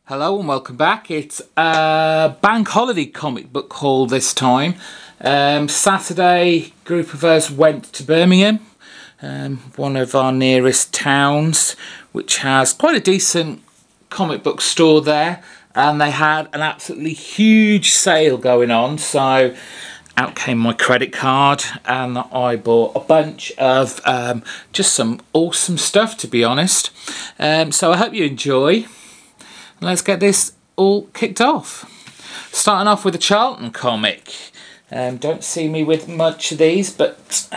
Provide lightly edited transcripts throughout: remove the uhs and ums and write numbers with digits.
Hello and welcome back. It's a bank holiday comic book haul this time. Saturday, a group of us went to Birmingham, one of our nearest towns, which has quite a decent comic book store there, and they had an absolutely huge sale going on, so out came my credit card and I bought a bunch of just some awesome stuff, to be honest. So I hope you enjoy. Let's get this all kicked off. Starting off with a Charlton comic. Don't see me with much of these, but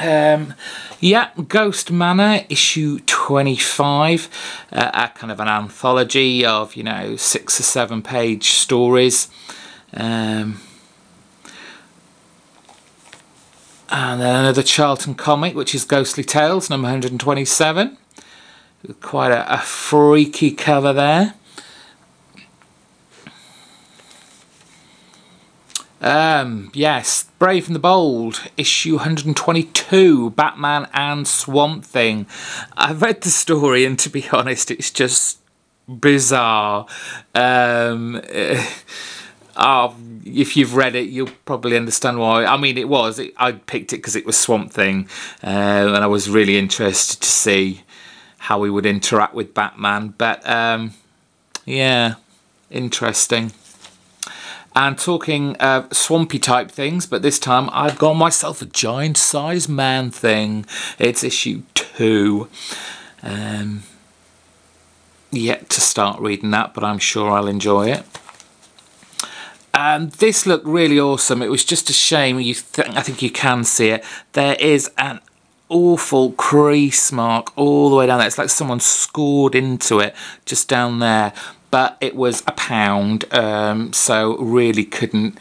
yeah, Ghost Manor, issue 25. A kind of an anthology of, 6 or 7 page stories. And then another Charlton comic, which is Ghostly Tales, number 127. Quite a freaky cover there. Yes, Brave and the Bold, issue 122, Batman and Swamp Thing. I've read the story and to be honest, it's just bizarre. If you've read it, you'll probably understand why. I mean, I picked it because it was Swamp Thing, and I was really interested to see how he would interact with Batman. But yeah, interesting. And talking swampy type things, but this time I've got myself a giant size man thing. It's issue 2. Yet to start reading that, but I'm sure I'll enjoy it. This looked really awesome. It was just a shame. I think you can see it. There is an awful crease mark all the way down there. It's like someone scored into it just down there. But it was £1, so really couldn't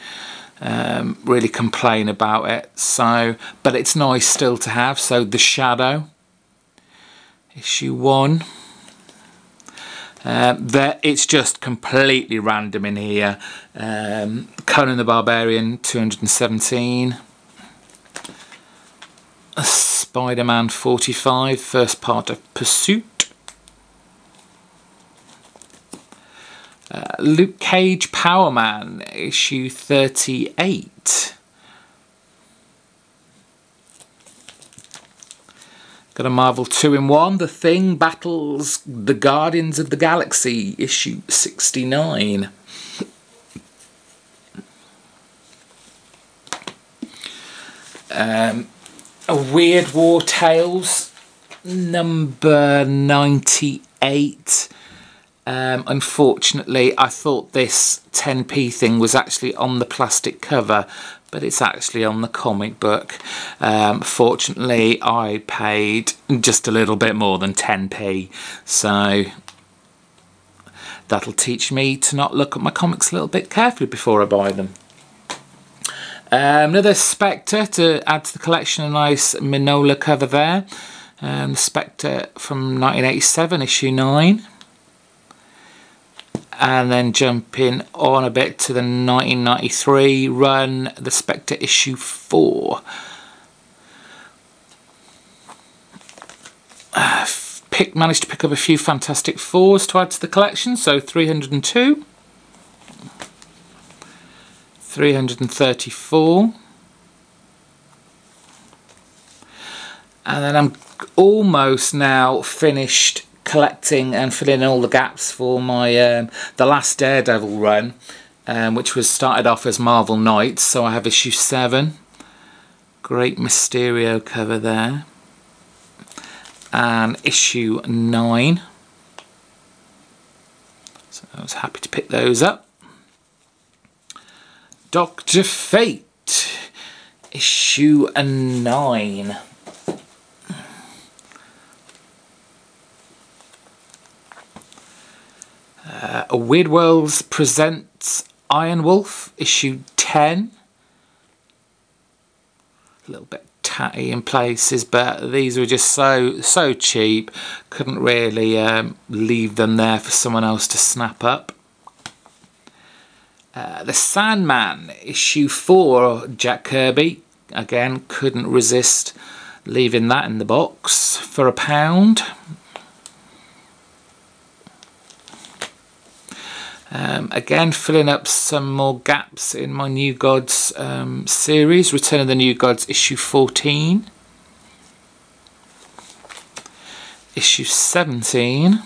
really complain about it. So, but it's nice still to have. So The Shadow, issue 1. It's just completely random in here. Conan the Barbarian, 217. Spider-Man 45, first part of Pursuit. Luke Cage Power Man, issue 38. Got a Marvel 2-in-1, The Thing battles the Guardians of the Galaxy, issue 69. A Weird War Tales, number 98. Unfortunately, I thought this 10p thing was actually on the plastic cover, but it's actually on the comic book. Fortunately, I paid just a little bit more than 10p, so that'll teach me to not look at my comics a little bit carefully before I buy them. Another Spectre to add to the collection, a nice Minola cover there. Spectre from 1987, issue 9. And then jumping on a bit to the 1993 run, The Spectre issue 4. Managed to pick up a few Fantastic Fours to add to the collection, so 302. 334. And then I'm almost now finished collecting and filling in all the gaps for my the last Daredevil run, which was started off as Marvel Knights. So I have issue 7, great Mysterio cover there, and issue 9. So I was happy to pick those up. Dr. Fate, issue 9. Weird Worlds presents Iron Wolf, issue 10. A little bit tatty in places, but these were just so cheap. Couldn't really leave them there for someone else to snap up. The Sandman, issue 4, Jack Kirby. Again, couldn't resist leaving that in the box for £1. Again, filling up some more gaps in my New Gods series. Return of the New Gods issue 14. Issue 17.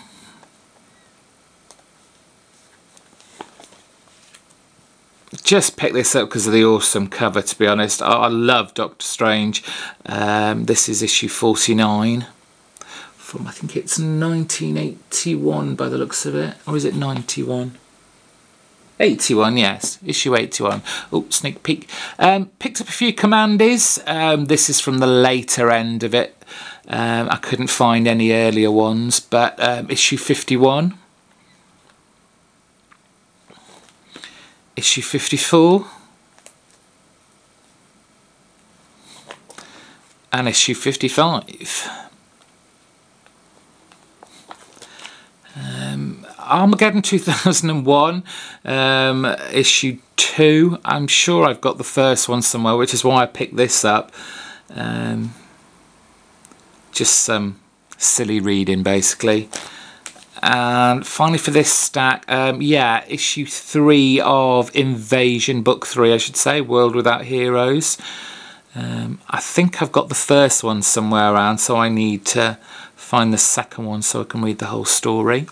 Just picked this up because of the awesome cover, to be honest. I love Doctor Strange. This is issue 49 from, I think it's 1981 by the looks of it. Or is it 91? 81, yes. Issue 81. Oh, sneak peek. Picked up a few Commandees. This is from the later end of it. I couldn't find any earlier ones, but issue 51. Issue 54. And issue 55. Armageddon 2001, issue 2. I'm sure I've got the first one somewhere, which is why I picked this up. Just some silly reading, basically. And finally for this stack, yeah, issue 3 of Invasion, book 3 I should say, World Without Heroes. I think I've got the first one somewhere around, so I need to find the second one so I can read the whole story.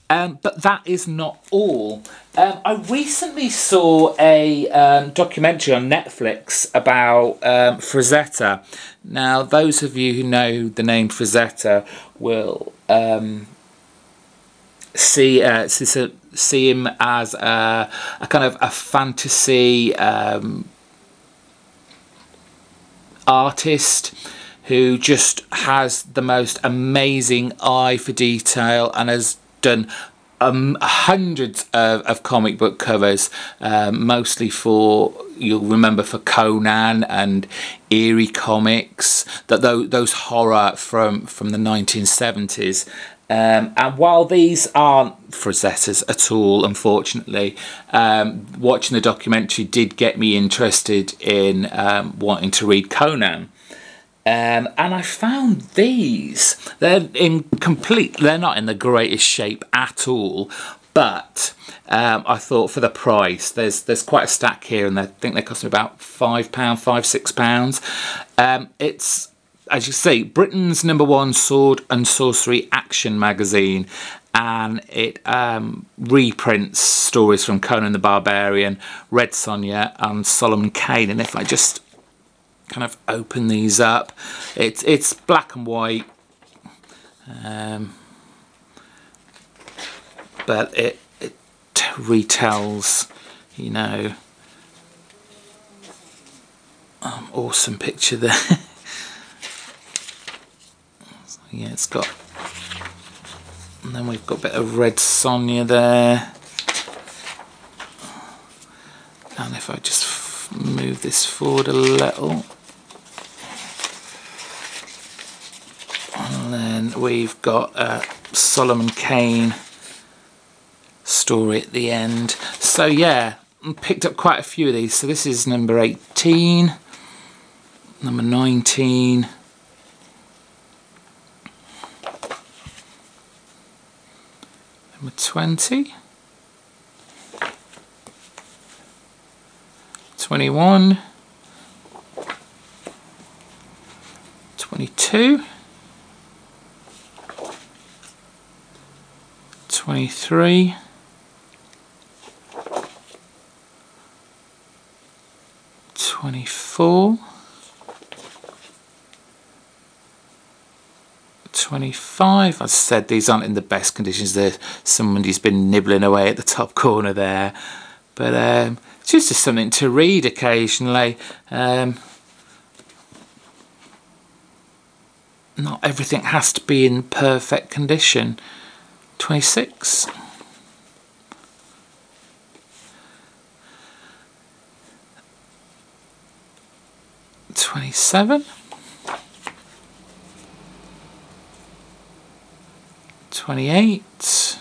But that is not all. I recently saw a documentary on Netflix about Frazetta. Now, those of you who know the name Frazetta will see him as a kind of a fantasy artist who just has the most amazing eye for detail and has done hundreds of comic book covers, mostly for, you'll remember, for Conan and Eerie Comics, those horror from the 1970s. And while these aren't Frazettas at all, unfortunately, watching the documentary did get me interested in wanting to read Conan. And I found these. They're not in the greatest shape at all, but I thought for the price, there's quite a stack here, and I think they cost me about £5, £6. It's, as you see, Britain's #1 sword and sorcery action magazine, and it reprints stories from Conan the Barbarian, Red Sonja, and Solomon Kane. And if I just kind of open these up, it's black and white, but it retells, you know, awesome picture there. So, yeah, it's got, and then we've got a bit of Red Sonja there, and if I just move this forward a little, and then we've got a Solomon Kane story at the end. So yeah, I picked up quite a few of these. So this is number 18, number 19, number 20, 21, 22, 23, 24, 25. As I said, these aren't in the best conditions. Somebody's been nibbling away at the top corner there, but it's just something to read occasionally. Not everything has to be in perfect condition. 26, 27, 28,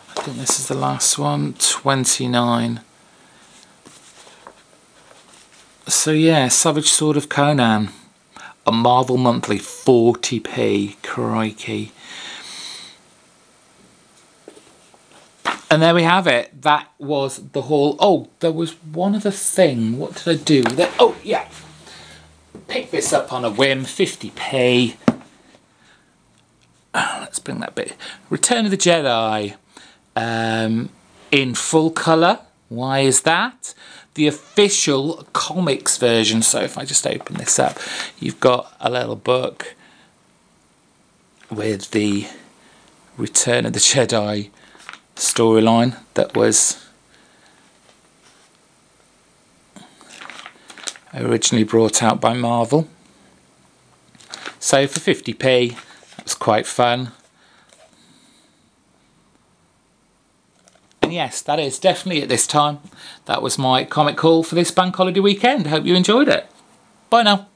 I think this is the last one, 29. So yeah, Savage Sword of Conan, a Marvel Monthly, 40p, crikey. And there we have it. That was the haul. Oh, there was one other thing. What did I do with it? Oh, yeah. Pick this up on a whim, 50p. Let's bring that bit. Return of the Jedi in full colour. Why is that? The official comics version. So if I just open this up, you've got a little book with the Return of the Jedi storyline that was originally brought out by Marvel. So for 50p, that was quite fun. And yes, that is definitely at this time. That was my comic haul for this bank holiday weekend. Hope you enjoyed it. Bye now.